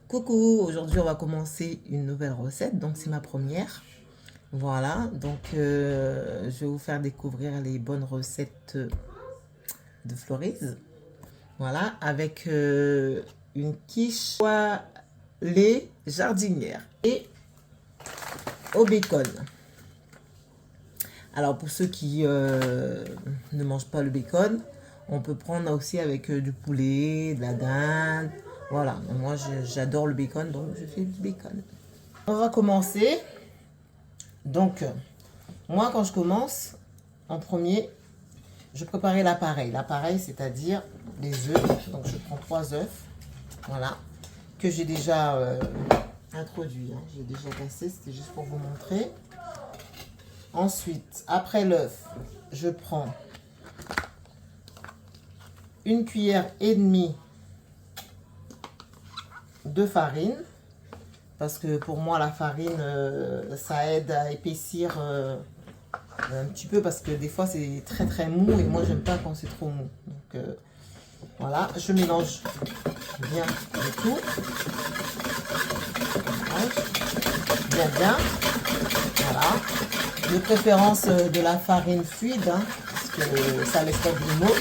Coucou, aujourd'hui on va commencer une nouvelle recette, donc c'est ma première. Voilà, donc je vais vous faire découvrir les bonnes recettes de Florise. Voilà, avec une quiche poêlée jardinière et au bacon. Alors pour ceux qui ne mangent pas le bacon, on peut prendre aussi avec du poulet, de la dinde. Voilà, moi j'adore le bacon, donc je fais du bacon. On va commencer. Donc, moi quand je commence, en premier, je préparais l'appareil. L'appareil, c'est-à-dire les œufs. Donc je prends 3 œufs, voilà, que j'ai déjà introduit. Hein. J'ai déjà cassé, c'était juste pour vous montrer. Ensuite, après l'œuf, je prends 1,5 cuillère de farine. Parce que pour moi, la farine, ça aide à épaissir un petit peu. Parce que des fois, c'est très très mou. Et moi, j'aime pas quand c'est trop mou. Donc, voilà. Je mélange bien le tout. Bien, bien. Voilà. De préférence de la farine fluide. Hein, parce que ça laisse pas de mots.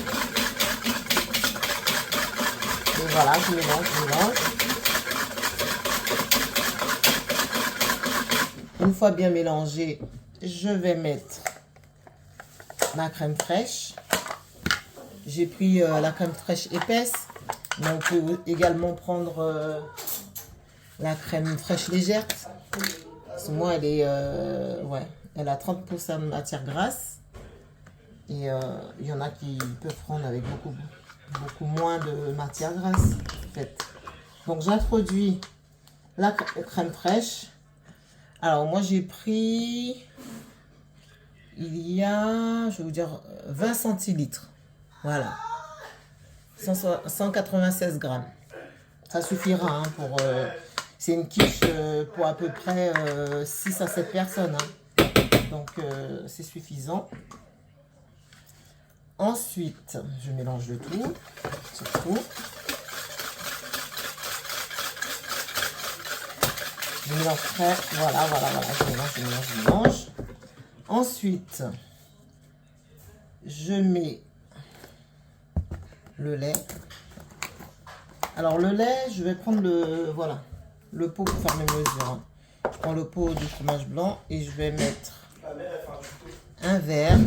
Et voilà, je mélange. Une fois bien mélangé, je vais mettre ma crème fraîche. J'ai pris la crème fraîche épaisse, mais on peut également prendre la crème fraîche légère. Parce que moi, elle est, elle a 30% de matière grasse. Et il y en a qui peuvent prendre avec beaucoup moins de matière grasse. En fait. Donc j'introduis la crème fraîche. Alors, moi, j'ai pris, il y a, je vais vous dire, 20 centilitres. Voilà. 196 grammes. Ça suffira hein, pour... c'est une quiche pour à peu près 6 à 7 personnes. Hein. Donc, c'est suffisant. Ensuite, je mélange le tout. Surtout. Je mélange très, voilà, je mélange. Ensuite, je mets le lait. Alors le lait, je vais prendre le pot pour faire mes mesures. Hein. Je prends le pot du fromage blanc et je vais mettre un verre.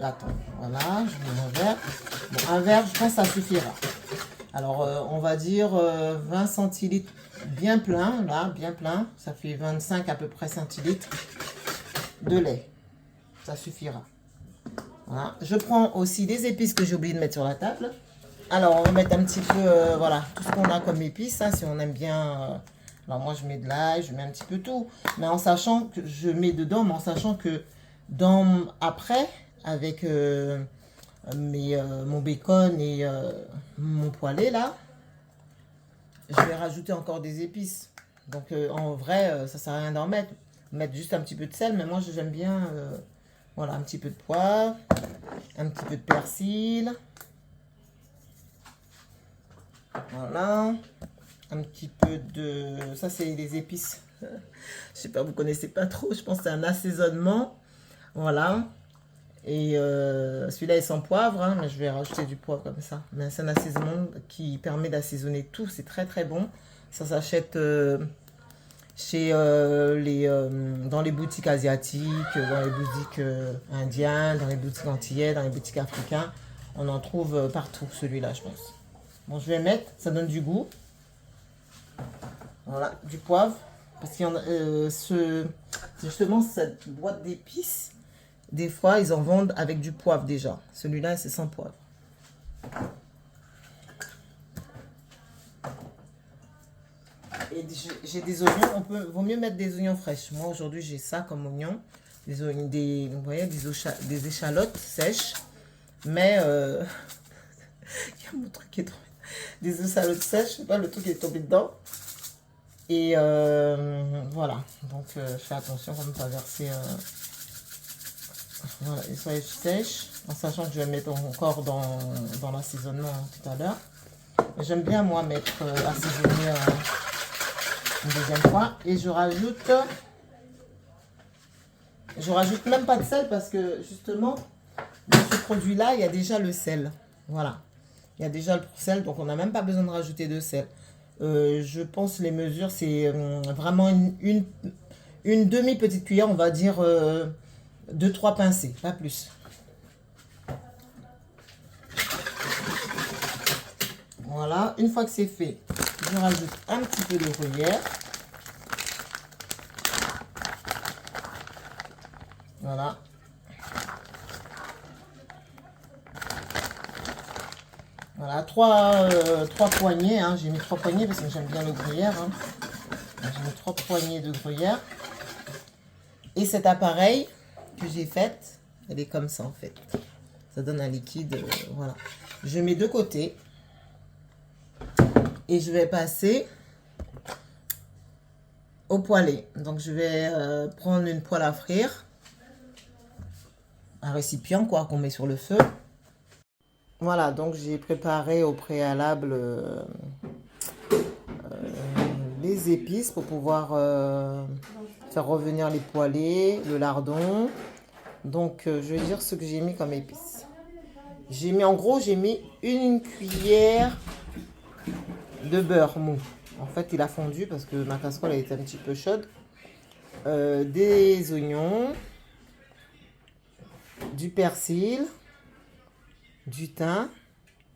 Attends, voilà, je mets un verre. Bon, un verre, je pense que ça suffira. Alors, on va dire 20 centilitres bien plein, là, bien plein. Ça fait 25 à peu près centilitres de lait. Ça suffira. Voilà. Je prends aussi des épices que j'ai oublié de mettre sur la table. Alors, on va mettre un petit peu, voilà, tout ce qu'on a comme épices, hein, si on aime bien. Alors, moi, je mets de l'ail, je mets un petit peu tout. Mais en sachant que je mets dedans, mais en sachant que après, avec... mon bacon et mon poêlé là, je vais rajouter encore des épices. Donc en vrai, ça sert à rien d'en mettre juste un petit peu de sel, mais moi j'aime bien voilà, un petit peu de poivre, un petit peu de persil, voilà, un petit peu de, ça c'est les épices, je sais pas, vous connaissez pas trop, je pense que c'est un assaisonnement, voilà. Et celui-là est sans poivre, hein, mais je vais rajouter du poivre comme ça. Mais c'est un assaisonnement qui permet d'assaisonner tout. C'est très très bon. Ça s'achète chez dans les boutiques asiatiques, dans les boutiques indiennes, dans les boutiques antillaises, dans les boutiques africaines. On en trouve partout celui-là, je pense. Bon, je vais mettre, ça donne du goût. Voilà, du poivre. Parce qu'il y en a, justement, cette boîte d'épices. Des fois, ils en vendent avec du poivre déjà. Celui-là, c'est sans poivre. Et j'ai des oignons. Vaut mieux mettre des oignons fraîches. Moi, aujourd'hui, j'ai ça comme oignon. Des oignons, vous voyez, des échalotes sèches. Mais, il y a mon truc qui est tombé. Des échalotes sèches. Je sais pas, le truc est tombé dedans. Et voilà. Donc, je fais attention pour ne pas verser... Voilà, ils sont sèches, en sachant que je vais mettre encore dans l'assaisonnement tout à l'heure. J'aime bien, moi, mettre assaisonner une deuxième fois. Et je rajoute même pas de sel parce que, justement, dans ce produit-là, il y a déjà le sel. Voilà. Il y a déjà le sel, donc on n'a même pas besoin de rajouter de sel. Je pense les mesures, c'est vraiment une demi-petite cuillère, on va dire 2-3 pincées, pas plus. Voilà, une fois que c'est fait, je rajoute un petit peu de gruyère. Voilà. Voilà, trois poignées, hein. J'ai mis 3 poignées parce que j'aime bien le gruyère. Hein. J'ai mis 3 poignées de gruyère. Et cet appareil que j'ai fait, elle est comme ça en fait. Ça donne un liquide, voilà. Je mets de côté. Et je vais passer au poêlé. Donc je vais prendre une poêle à frire. Un récipient quoi qu'on met sur le feu. Voilà, donc j'ai préparé au préalable les épices pour pouvoir faire revenir les poêlés, le lardon. Donc je vais dire ce que j'ai mis comme épices. J'ai mis, en gros, j'ai mis une cuillère de beurre mou. En fait, il a fondu parce que ma casserole elle était un petit peu chaude. Des oignons, du persil, du thym,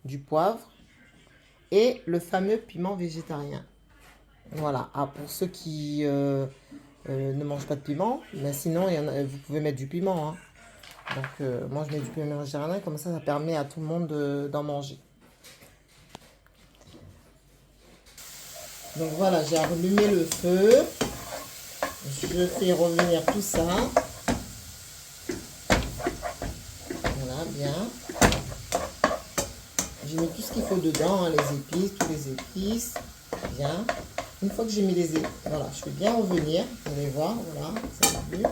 du poivre et le fameux piment végétarien. Voilà. Ah, pour ceux qui ne mangent pas de piment, mais sinon, vous pouvez mettre du piment. Hein. Donc, moi, je mets du piment végétarien, comme ça permet à tout le monde d'en manger. Donc voilà, j'ai allumé le feu. Je fais revenir tout ça. Voilà, bien. J'ai mis tout ce qu'il faut dedans, hein, les épices, tous les épices. Bien. Une fois que j'ai mis les épices, voilà, je fais bien revenir. Vous allez voir, voilà, ça va plus.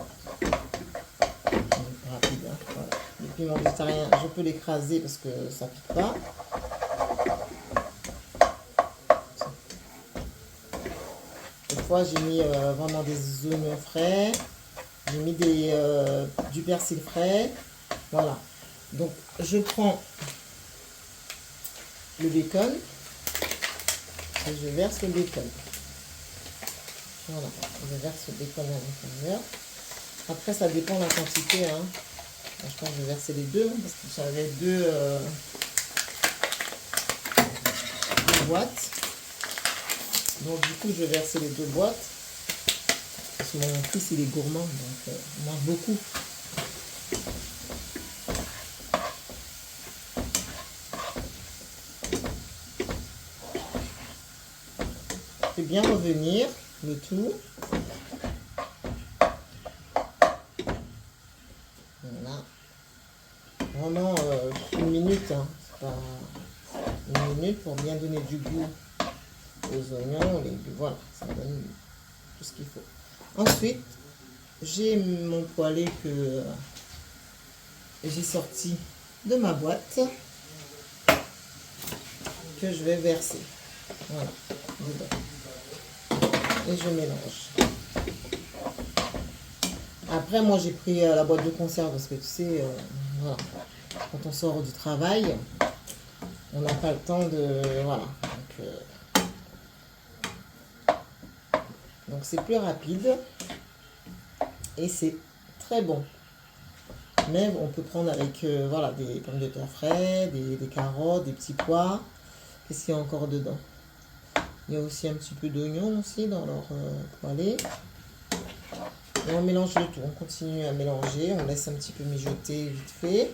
Rapide, hein, voilà. Le piment végétarien, je peux l'écraser parce que ça ne pique pas. Cette fois, j'ai mis vraiment des oignons frais. J'ai mis du persil frais. Voilà. Donc, je prends le bacon et je verse le bacon. Voilà. Je verse le bacon à l'intérieur. Après, ça dépend de la quantité. Hein. Je pense que je vais verser les deux parce que j'avais deux boîtes. Donc, du coup, je vais verser les 2 boîtes. Parce que mon fils, il est gourmand. Donc, il mange beaucoup. Je vais bien revenir le tout. Voilà. Vraiment 1 minute. Hein. C'est pas 1 minute pour bien donner du goût aux oignons. Voilà, ça donne tout ce qu'il faut. Ensuite, j'ai mon poêlé que j'ai sorti de ma boîte que je vais verser. Voilà, dedans. Et je mélange. Après, moi, j'ai pris la boîte de conserve parce que tu sais, voilà, quand on sort du travail, on n'a pas le temps de... Voilà. Donc c'est plus rapide et c'est très bon. Mais on peut prendre avec voilà, des pommes de terre frais, des carottes, des petits pois. Qu'est-ce qu'il y a encore dedans? Il y a aussi un petit peu d'oignon aussi dans leur poêlée. Et on mélange le tout. On continue à mélanger. On laisse un petit peu mijoter vite fait.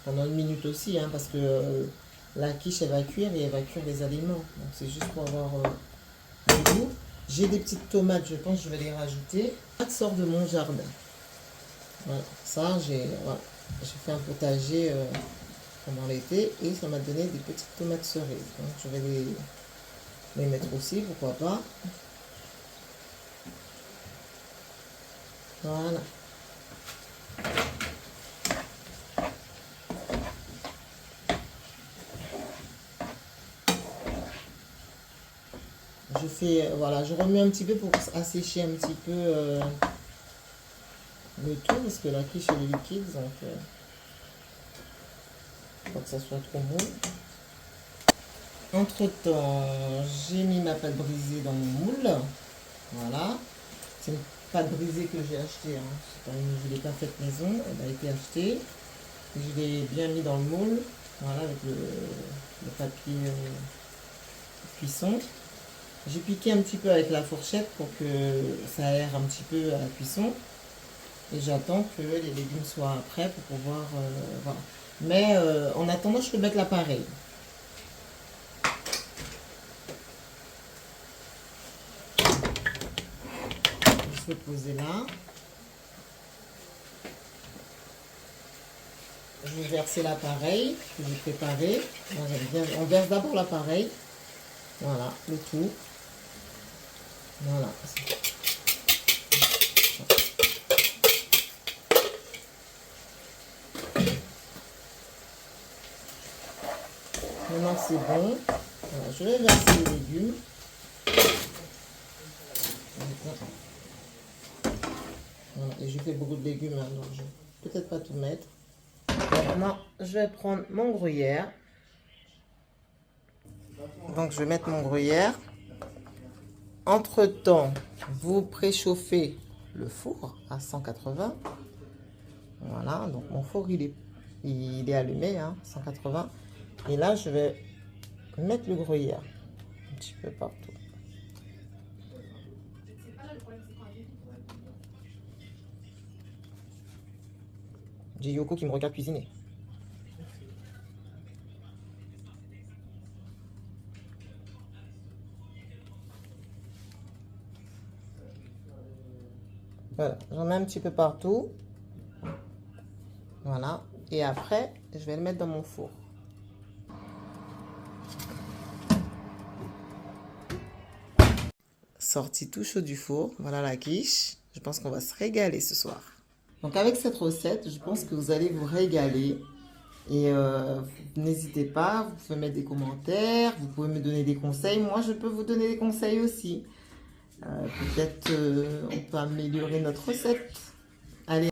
Pendant 1 minute aussi, hein, parce que la quiche elle va cuire et elle va cuire les aliments. Donc c'est juste pour avoir du goût. J'ai des petites tomates, je pense que je vais les rajouter. Ça sort de mon jardin. Voilà, ça j'ai fait un potager pendant l'été et ça m'a donné des petites tomates cerises. Donc je vais les mettre aussi, pourquoi pas. Voilà. Je fais, voilà, je remets un petit peu pour assécher un petit peu le tout, parce que la quiche elle est liquide, donc faut que ça soit trop mou. Entre temps, j'ai mis ma pâte brisée dans mon moule. Voilà, c'est une pâte brisée que j'ai achetée, hein. Je ne l'ai pas faite maison, elle a été achetée. Je l'ai bien mis dans le moule, voilà, avec le papier cuisson. J'ai piqué un petit peu avec la fourchette pour que ça aère un petit peu à la cuisson. Et j'attends que les légumes soient prêts pour pouvoir... voilà. Mais en attendant, je peux mettre l'appareil. Je peux poser là. Je vais verser l'appareil que j'ai préparé. On verse d'abord l'appareil. Voilà, le tout. Voilà. Maintenant c'est bon. Voilà, je vais verser les légumes. Voilà, et je fais beaucoup de légumes, hein, donc je vais peut-être pas tout mettre. Maintenant, je vais prendre mon gruyère. Donc je vais mettre mon gruyère. Entre-temps, vous préchauffez le four à 180. Voilà, donc mon four il est allumé, hein, 180. Et là, je vais mettre le gruyère un petit peu partout. J'ai Yoko qui me regarde cuisiner. Voilà, j'en mets un petit peu partout. Voilà. Et après, je vais le mettre dans mon four. Sorti tout chaud du four. Voilà la quiche. Je pense qu'on va se régaler ce soir. Donc avec cette recette, je pense que vous allez vous régaler. Et n'hésitez pas, vous pouvez mettre des commentaires, vous pouvez me donner des conseils. Moi, je peux vous donner des conseils aussi. Peut-être on peut améliorer notre recette. Allez.